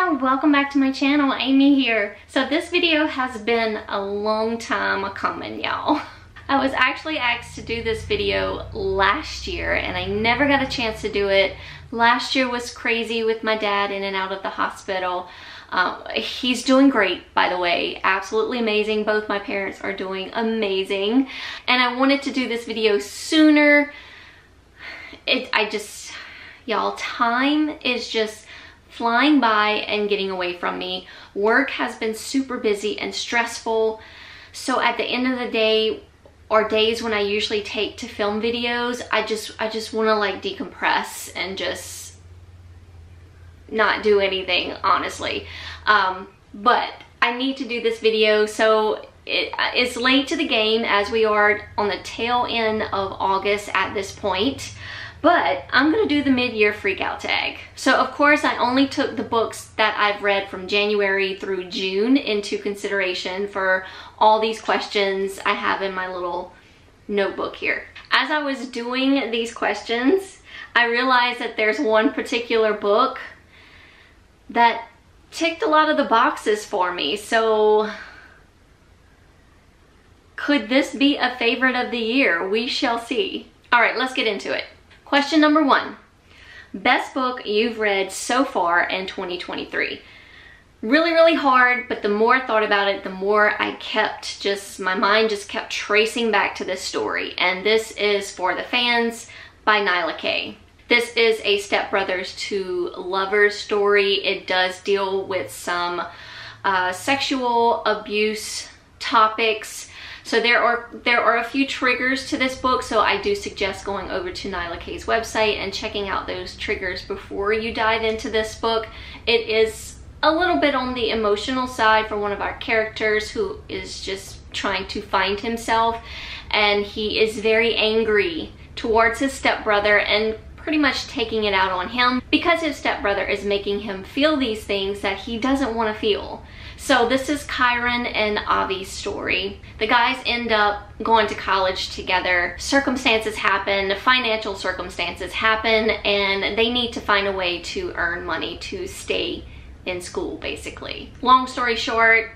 there, welcome back to my channel. Aimee here. So this video has been a long time coming, y'all. I was actually asked to do this video last year and I never got a chance to do it. Last year was crazy with my dad in and out of the hospital. He's doing great, by the way, absolutely amazing. Both my parents are doing amazing. And I wanted to do this video sooner. Y'all, time is just flying by and getting away from me. Work has been super busy and stressful. So at the end of the day, or days when I usually take to film videos, I just want to like decompress and just not do anything, honestly. But I need to do this video, so it's late to the game as we are on the tail end of August at this point. But I'm gonna do the mid-year freakout tag. So of course I only took the books that I've read from January through June into consideration for all these questions I have in my little notebook here. As I was doing these questions, I realized that there's one particular book that ticked a lot of the boxes for me. So could this be a favorite of the year? We shall see. All right, let's get into it. Question number 1, best book you've read so far in 2023. Really hard, but the more I thought about it, the more I kept my mind just kept tracing back to this story. And this is For the Fans by Nyla K. This is a stepbrothers to lovers story. It does deal with some sexual abuse topics. So there are a few triggers to this book, so I do suggest going over to Nyla K's website and checking out those triggers before you dive into this book. It is a little bit on the emotional side for one of our characters who is just trying to find himself, and he is very angry towards his stepbrother and pretty much taking it out on him because his stepbrother is making him feel these things that he doesn't want to feel. So this is Kyron and Avi's story. The guys end up going to college together. Circumstances happen, financial circumstances happen, and they need to find a way to earn money to stay in school, basically. Long story short,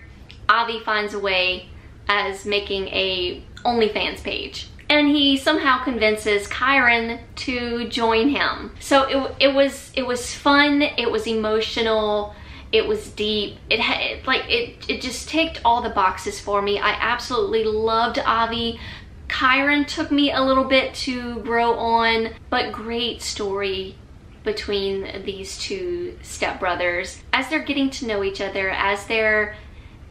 Avi finds a way as making a OnlyFans page. And he somehow convinces Kyron to join him. So it was fun, it was emotional, it was deep. It just ticked all the boxes for me. I absolutely loved Avi. Kyron took me a little bit to grow on, but great story between these two stepbrothers as they're getting to know each other, as they're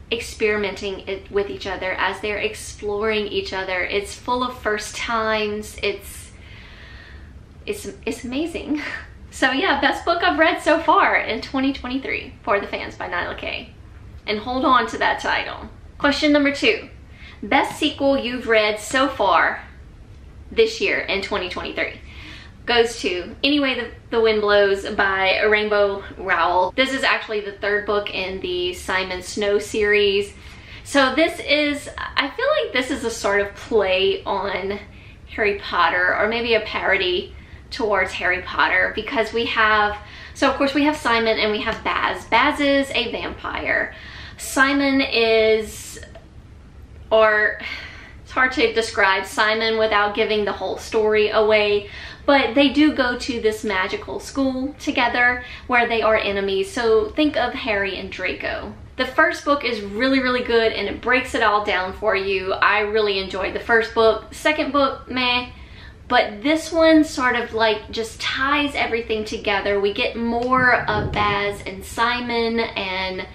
experimenting with each other, as they're exploring each other. It's full of first times. It's amazing. So yeah, best book I've read so far in 2023, For the Fans by Nyla K. And hold on to that title. Question number 2, best sequel you've read so far this year in 2023. Goes to Anyway the Wind Blows by Rainbow Rowell. This is actually the 3rd book in the Simon Snow series. So this is, I feel like this is a sort of play on Harry Potter, or maybe a parody towards Harry Potter, because we have, so of course we have Simon and we have Baz. Baz is a vampire. Simon is, or it's hard to describe Simon without giving the whole story away, but they do go to this magical school together where they are enemies. So think of Harry and Draco. The first book is really good and it breaks it all down for you. I really enjoyed the first book. Second book, meh. But this one sort of like just ties everything together. We get more of Baz and Simon and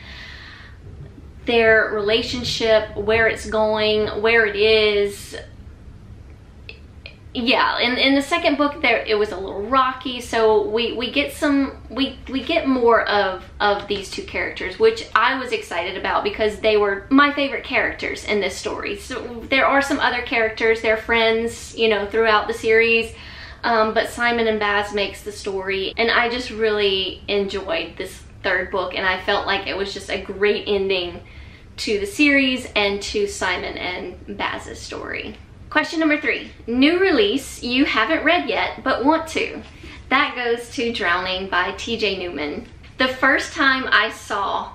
their relationship, where it's going, where it is. Yeah, in the second book there it was a little rocky, so we get more of these two characters, which I was excited about because they were my favorite characters in this story. So there are some other characters, they're friends, you know, throughout the series, but Simon and Baz makes the story, and I just really enjoyed this 3rd book, and I felt like it was just a great ending to the series and to Simon and Baz's story. Question number 3, new release you haven't read yet but want to. That goes to Drowning by TJ Newman. The first time I saw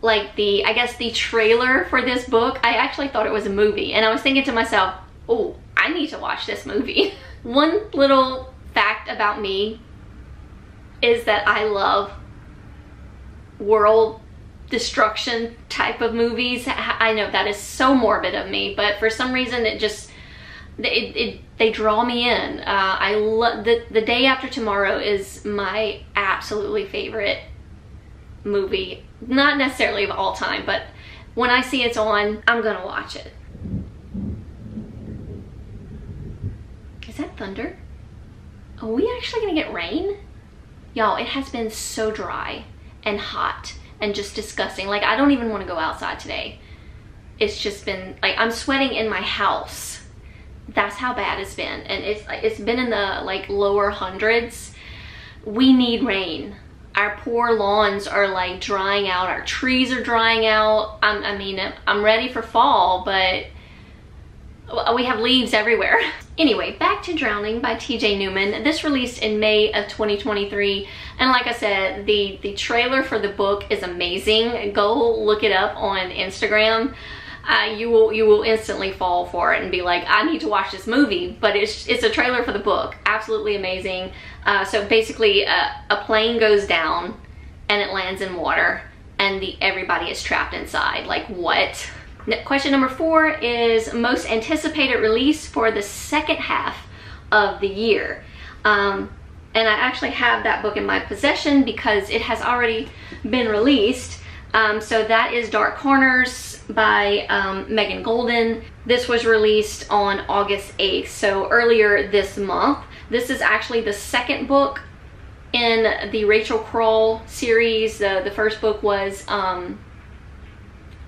like I guess the trailer for this book, I actually thought it was a movie, and I was thinking to myself, oh, I need to watch this movie. One little fact about me is that I love world destruction type of movies. I know that is so morbid of me, but for some reason it just, they draw me in. I love The Day After Tomorrow is my absolutely favorite movie. Not necessarily of all time, but when I see it's on, I'm gonna watch it. Is that thunder? Are we actually gonna get rain? Y'all, it has been so dry and hot and just disgusting. Like, I don't even want to go outside today. It's just been like, I'm sweating in my house. That's how bad it's been. And it's been in the like lower hundreds. We need rain. Our poor lawns are like drying out. Our trees are drying out. I mean, I'm ready for fall, but we have leaves everywhere. Anyway, back to Drowning by TJ Newman. This released in May of 2023. And like I said, the trailer for the book is amazing. Go look it up on Instagram. You will instantly fall for it and be like, I need to watch this movie. But it's a trailer for the book. Absolutely amazing. So basically a plane goes down and it lands in water and everybody is trapped inside. Like, what? Question number 4 is most anticipated release for the second half of the year. And I actually have that book in my possession because it has already been released. So that is Dark Corners by Megan Golden. This was released on August 8th, so earlier this month. This is actually the second book in the Rachel Kroll series. The first book was, oh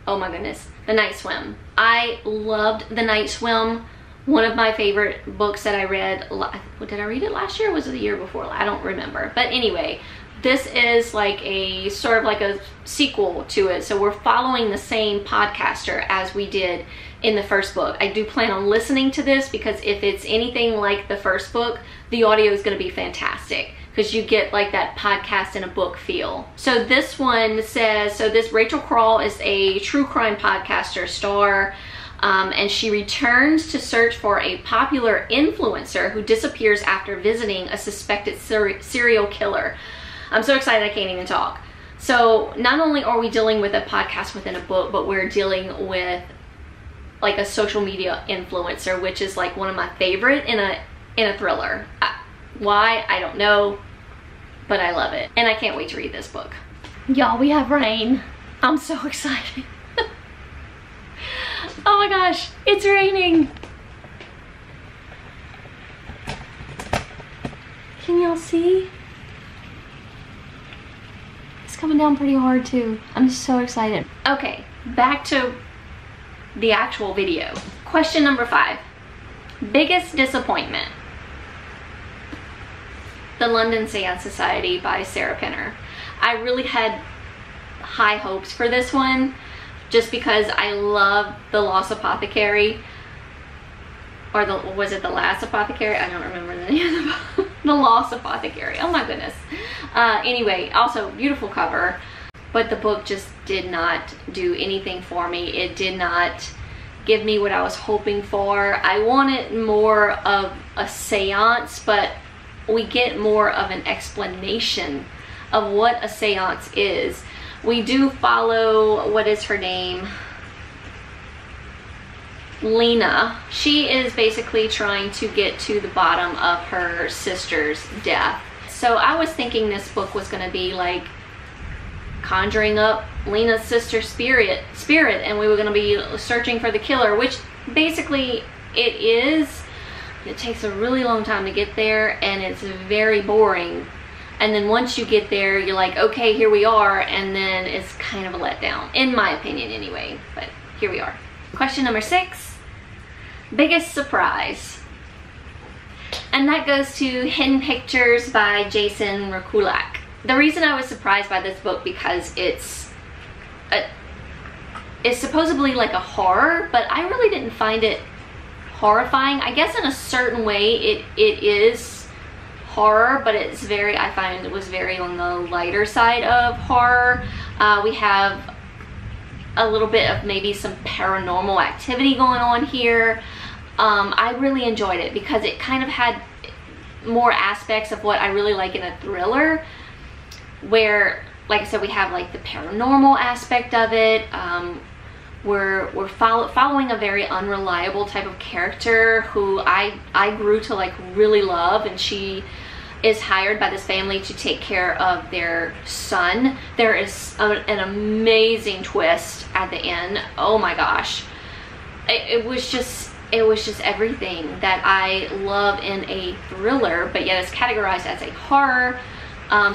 my goodness, The Night Swim. I loved The Night Swim. One of my favorite books that I read. Did I read it last year or was it the year before? I don't remember. But anyway, this is like a sort of like a sequel to it. So we're following the same podcaster as we did in the first book. I do plan on listening to this because if it's anything like the first book, the audio is going to be fantastic because you get like that podcast in a book feel. So this one says, so this Rachel Kroll is a true crime podcaster star. And she returns to search for a popular influencer who disappears after visiting a suspected serial killer. I'm so excited I can't even talk. So not only are we dealing with a podcast within a book, but we're dealing with like a social media influencer, which is like one of my favorite in a thriller. Why? I don't know, but I love it. And I can't wait to read this book. Y'all, we have rain. I'm so excited. Oh my gosh, it's raining. Can y'all see? It's coming down pretty hard too. I'm so excited. Okay, back to the actual video. Question number 5. Biggest disappointment. The London Seance Society by Sarah Penner. I really had high hopes for this one just because I love The Lost Apothecary. Or was it The Last Apothecary? I don't remember the name of the book. The Lost Apothecary. Oh my goodness. Anyway, also beautiful cover. But the book just did not do anything for me. It did not give me what I was hoping for. I wanted more of a seance, but we get more of an explanation of what a seance is. We do follow, what is her name? Lena. She is basically trying to get to the bottom of her sister's death. So I was thinking this book was going to be like conjuring up Lena's sister's spirit, and we were going to be searching for the killer, which basically it is. It takes a really long time to get there, and it's very boring. And then once you get there, you're like, okay, here we are, and then it's kind of a letdown, in my opinion anyway, but here we are. Question number 6, biggest surprise. And that goes to Hidden Pictures by Jason Rekulak. The reason I was surprised by this book because it's supposedly like a horror, but I really didn't find it horrifying. I guess in a certain way it is horror, but it's very, I find it was very on the lighter side of horror. We have a little bit of maybe some paranormal activity going on here. I really enjoyed it because it kind of had more aspects of what I really like in a thriller, where, like I said, we have like the paranormal aspect of it. We're following a very unreliable type of character who I grew to like really love, and she is hired by this family to take care of their son. There is an amazing twist at the end. Oh my gosh, it was just everything that I love in a thriller, but yet it's categorized as a horror.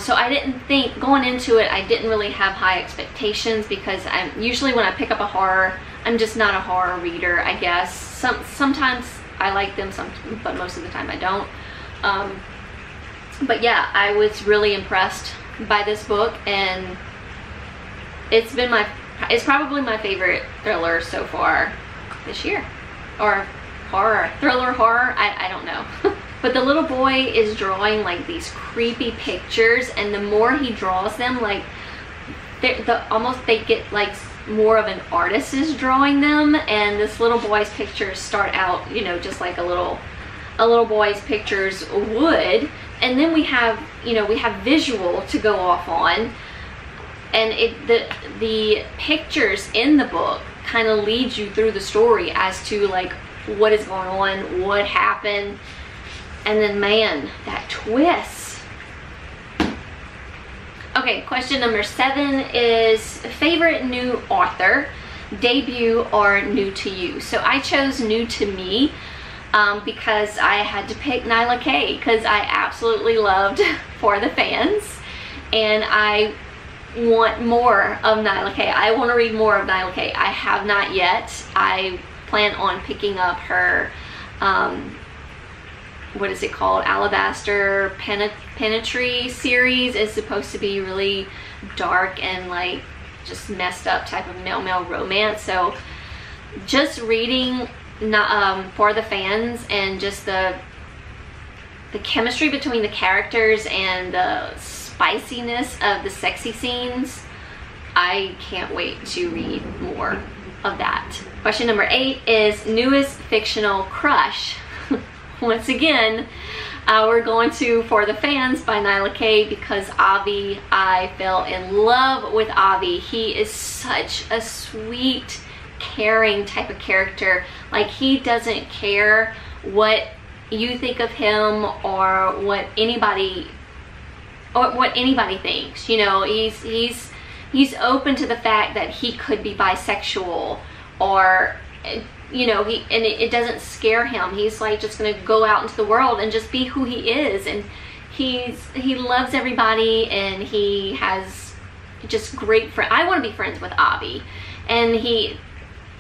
So I didn't think, going into it, I didn't really have high expectations, because I'm usually, when I pick up a horror, I'm just not a horror reader, I guess. Sometimes I like them, but most of the time I don't. But yeah, I was really impressed by this book, and it's probably my favorite thriller so far this year. Or horror, thriller, horror, I don't know. But the little boy is drawing like these creepy pictures, and the more he draws them, like almost they get like more of an artist is drawing them. And this little boy's pictures start out, you know, just like a little boy's pictures would, and then we have, you know, we have visual to go off on, and the pictures in the book kind of leads you through the story as to like what is going on, what happened. And then, man, that twist. Okay, question number 7 is favorite new author, debut or new to you. So I chose new to me because I had to pick Nyla Kay, because I absolutely loved For the Fans, and I want more of Nyla Kay. I want to read more of Nyla Kay. I have not yet. I plan on picking up her what is it called, Alabaster Penitentiary series. Is supposed to be really dark and like just messed up type of male romance. So just reading For the Fans, and just the chemistry between the characters and the spiciness of the sexy scenes, I can't wait to read more of that. Question number 8 is newest fictional crush. Once again, we're going to For the Fans by Nyla Kay, because Avi, I fell in love with Avi. He is such a sweet, caring type of character. Like, he doesn't care what you think of him or what anybody thinks. You know, he's open to the fact that he could be bisexual, or, you know, it doesn't scare him. He's like just gonna go out into the world and just be who he is, and he loves everybody, and he has just great friends. I want to be friends with Avi, and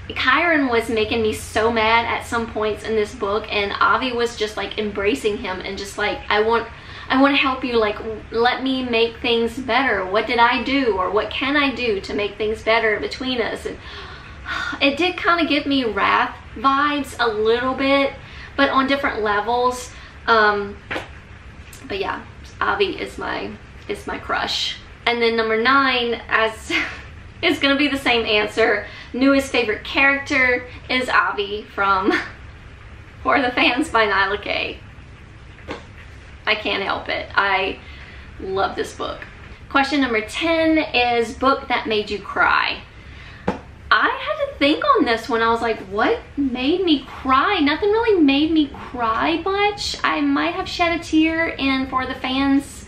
Kyron was making me so mad at some points in this book, and Avi was just like embracing him and just like, I want to help you, like, let me make things better. What did I do, or what can I do to make things better between us? And it did kind of give me Wrath vibes a little bit, but on different levels. But yeah, Avi is my crush. And then number 9, as it's gonna be the same answer. Newest favorite character is Avi from For the Fans by Nyla Kay. I can't help it. I love this book. Question number 10 is book that made you cry. I had to think on this one. I was like, what made me cry? Nothing really made me cry much. I might have shed a tear in For the Fans,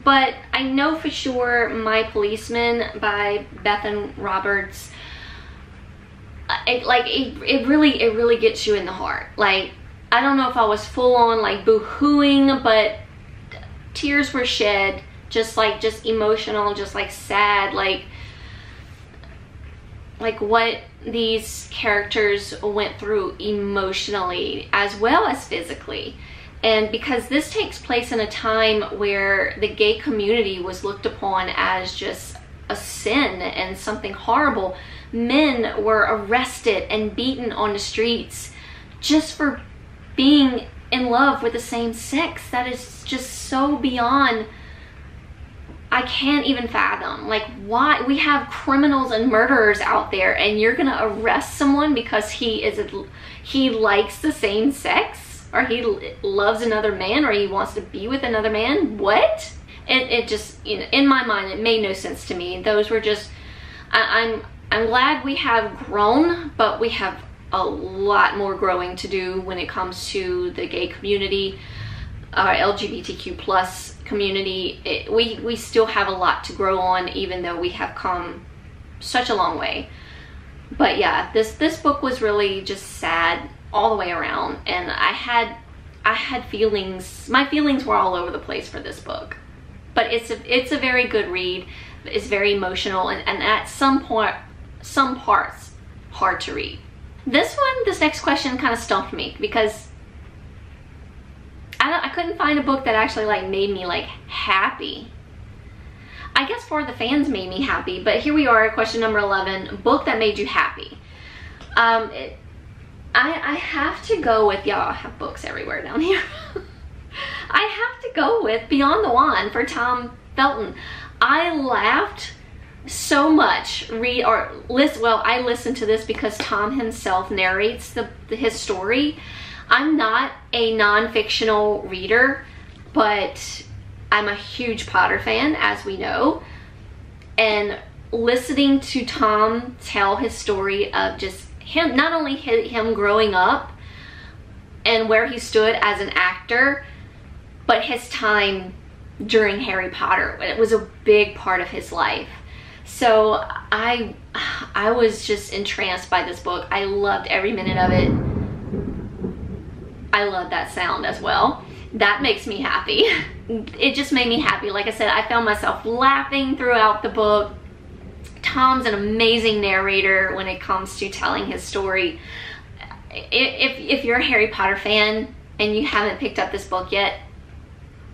but I know for sure My Policeman by Bethan Roberts. It really gets you in the heart. Like, I don't know if I was full on like boo-hooing, but tears were shed, just emotional, just like sad, like what these characters went through emotionally as well as physically. And because this takes place in a time where the gay community was looked upon as just a sin and something horrible, men were arrested and beaten on the streets just for being in love with the same sex. That is just so beyond, I can't even fathom. Like, why? We have criminals and murderers out there, and you're gonna arrest someone because he likes the same sex, or he loves another man, or he wants to be with another man? What? It just, you know, in my mind, it made no sense to me. Those were just, I'm glad we have grown, but we have a lot more growing to do when it comes to the gay community, our LGBTQ plus community. We still have a lot to grow on, even though we have come such a long way. But yeah, this book was really just sad all the way around, and I had feelings. My feelings were all over the place for this book. But it's a very good read. It's very emotional, and at some parts hard to read. This next question kind of stumped me, because I couldn't find a book that actually like made me like happy. I guess For the Fans made me happy, but here we are, question number 11, book that made you happy. I have to go with, y'all have books everywhere down here. I have to go with Beyond the Wand for Tom Felton. I laughed so much. I listened to this because Tom himself narrates his story. I'm not a non-fictional reader, but I'm a huge Potter fan, as we know. And listening to Tom tell his story of just him, not only him growing up and where he stood as an actor, but his time during Harry Potter. It was a big part of his life. So I was just entranced by this book. I loved every minute of it. I love that sound as well. That makes me happy. It just made me happy. Like I said, I found myself laughing throughout the book. Tom's an amazing narrator when it comes to telling his story. If you're a Harry Potter fan and you haven't picked up this book yet,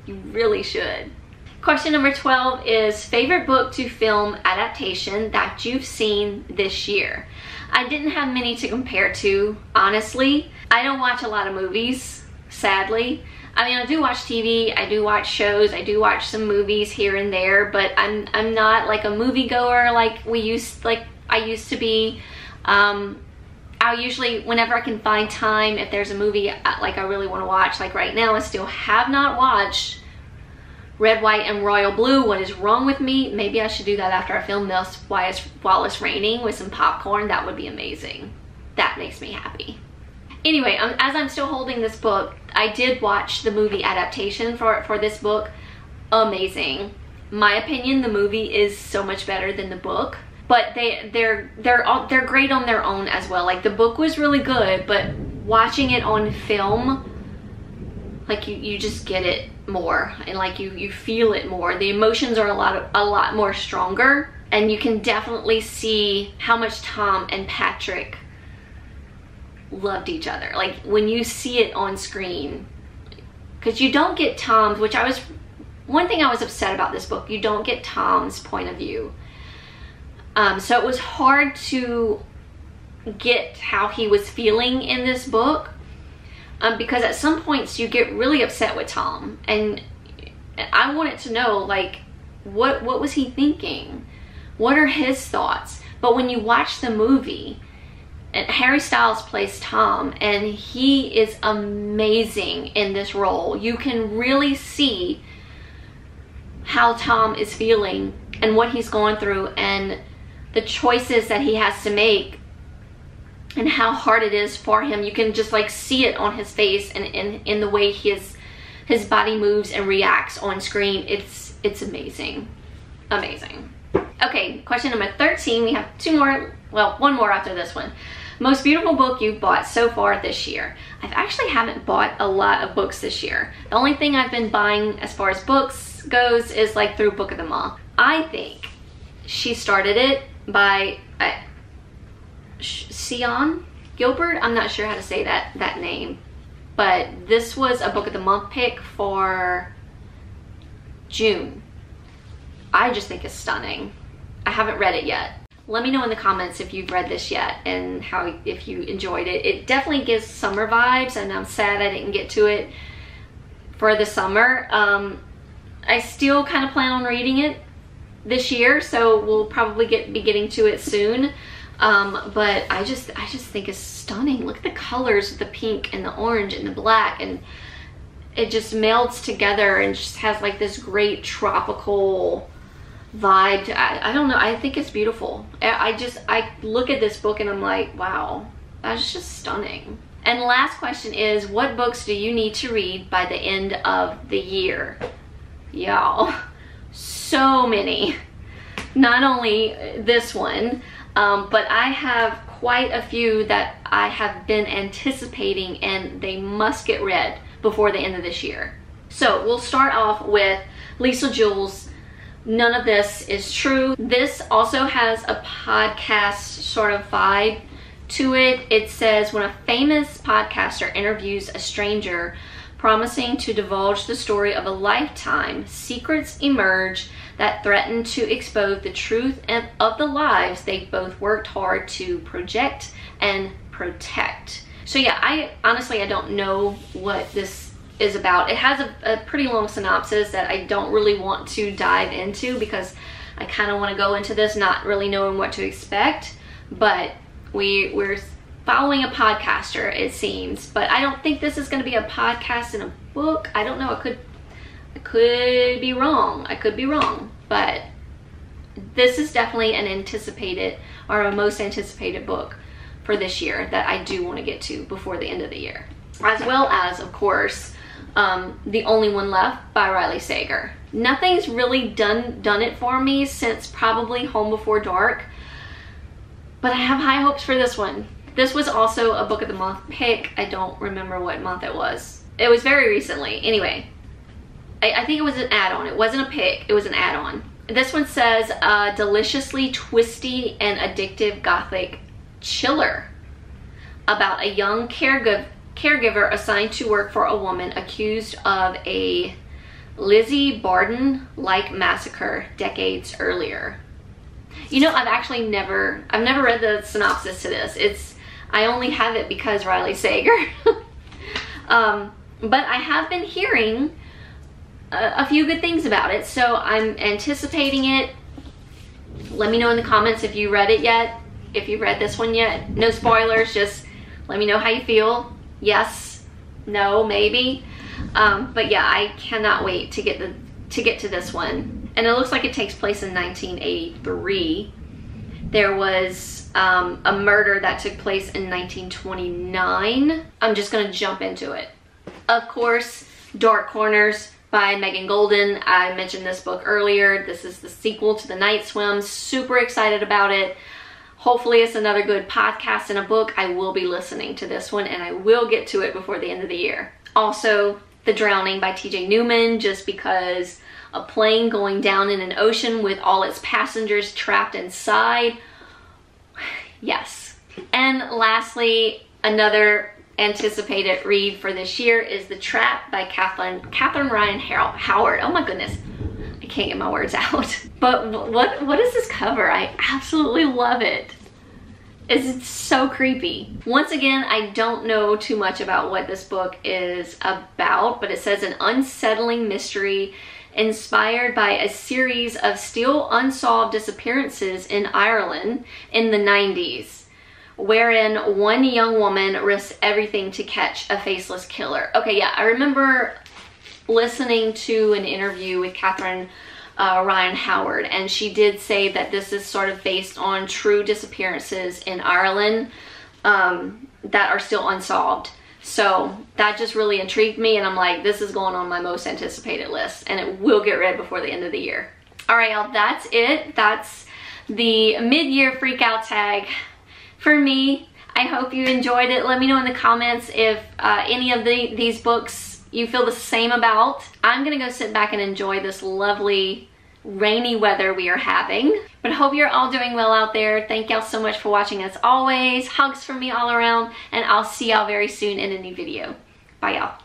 you really should. Question number 12 is favorite book to film adaptation that you've seen this year. I didn't have many to compare to, honestly. I don't watch a lot of movies, sadly. I mean, I do watch TV, I do watch shows, I do watch some movies here and there, but I'm not like a moviegoer like I used to be. I'll usually, whenever I can find time, if there's a movie like I really want to watch, like right now I still have not watched Red, White, and Royal Blue. What is wrong with me? Maybe I should do that after I film this while it's raining with some popcorn. That would be amazing. That makes me happy. Anyway, as I'm still holding this book, I did watch the movie adaptation for this book. Amazing. My opinion, the movie is so much better than the book, but they're great on their own as well. Like, the book was really good, but watching it on film, like you just get it more, and like you feel it more. The emotions are a lot more stronger, and you can definitely see how much Tom and Patrick loved each other. Like, when you see it on screen, because you don't get Tom's, one thing I was upset about this book, you don't get Tom's point of view. So it was hard to get how he was feeling in this book, because at some points you get really upset with Tom, and I wanted to know, like, what was he thinking? What are his thoughts? But when you watch the movie, and Harry Styles plays Tom, and he is amazing in this role. You can really see how Tom is feeling and what he's going through and the choices that he has to make and how hard it is for him. You can just like see it on his face and in the way his body moves and reacts on screen. It's amazing. Amazing. Okay, question number 13. We have two more, well, one more after this one. Most beautiful book you've bought so far this year. I actually haven't bought a lot of books this year. The only thing I've been buying as far as books goes is like through Book of the Month. I think She Started It by Sion Gilbert. I'm not sure how to say that name, but this was a Book of the Month pick for June. I just think it's stunning. I haven't read it yet. Let me know in the comments if you've read this yet and if you enjoyed it. It definitely gives summer vibes, and I'm sad I didn't get to it for the summer. I still kind of plan on reading it this year, so we'll probably be getting to it soon. But I just think it's stunning. Look at the colors of the pink and the orange and the black, and it just melds together and just has like this great tropical vibe. I don't know, I think it's beautiful. I look at this book and I'm like, wow, that's just stunning. And the last question is, what books do you need to read by the end of the year? Y'all, so many. Not only this one, but I have quite a few that I have been anticipating, and they must get read before the end of this year. So we'll start off with Lisa Jewell's None of This Is True. This also has a podcast sort of vibe to it. It says, when a famous podcaster interviews a stranger promising to divulge the story of a lifetime, secrets emerge that threaten to expose the truth of the lives they both worked hard to project and protect. So yeah, I honestly don't know what this is about. It has a pretty long synopsis that I don't really want to dive into, because I kind of want to go into this not really knowing what to expect. But we're following a podcaster, it seems, but I don't think this is going to be a podcast and a book. I don't know. I could be wrong. I could be wrong, but this is definitely an anticipated, or a most anticipated book for this year that I do want to get to before the end of the year. As well as, of course, The Only One Left by Riley Sager. Nothing's really done it for me since probably Home Before Dark, but I have high hopes for this one. This was also a Book of the Month pick. I don't remember what month it was. It was very recently. Anyway, I think it was an add-on. It wasn't a pick, it was an add-on. This one says, a deliciously twisty and addictive gothic chiller about a young caregiver assigned to work for a woman accused of a Lizzie Borden-like massacre decades earlier. You know, I've never read the synopsis to this. I only have it because Riley Sager. But I have been hearing a few good things about it, so I'm anticipating it. Let me know in the comments if you read it yet, if you read this one yet. No spoilers, just let me know how you feel. Yes, no, maybe. But yeah, I cannot wait to get to this one. And it looks like it takes place in 1983. There was a murder that took place in 1929. I'm just gonna jump into it. Of course, Dark Corners by Megan Golden. I mentioned this book earlier. This is the sequel to The Night Swim. Super excited about it. Hopefully it's another good podcast and a book. I will be listening to this one, and I will get to it before the end of the year. Also, The Drowning by TJ Newman, just because a plane going down in an ocean with all its passengers trapped inside. Yes. And lastly, another anticipated read for this year is The Trap by Catherine Ryan Howard. Oh my goodness, I can't get my words out. But what is this cover? I absolutely love it. It's so creepy. Once again, I don't know too much about what this book is about, but it says an unsettling mystery inspired by a series of still unsolved disappearances in Ireland in the 90s, wherein one young woman risks everything to catch a faceless killer. Okay, yeah, I remember listening to an interview with Catherine Ryan Howard, and she did say that this is sort of based on true disappearances in Ireland that are still unsolved. So that just really intrigued me, and I'm like, this is going on my most anticipated list, and it will get read before the end of the year. All right, y'all, that's it. That's the mid-year freak out tag for me. I hope you enjoyed it. Let me know in the comments if any of these books you feel the same about. I'm gonna go sit back and enjoy this lovely rainy weather we are having. But I hope you're all doing well out there. Thank y'all so much for watching as always. Hugs from me all around, and I'll see y'all very soon in a new video. Bye y'all.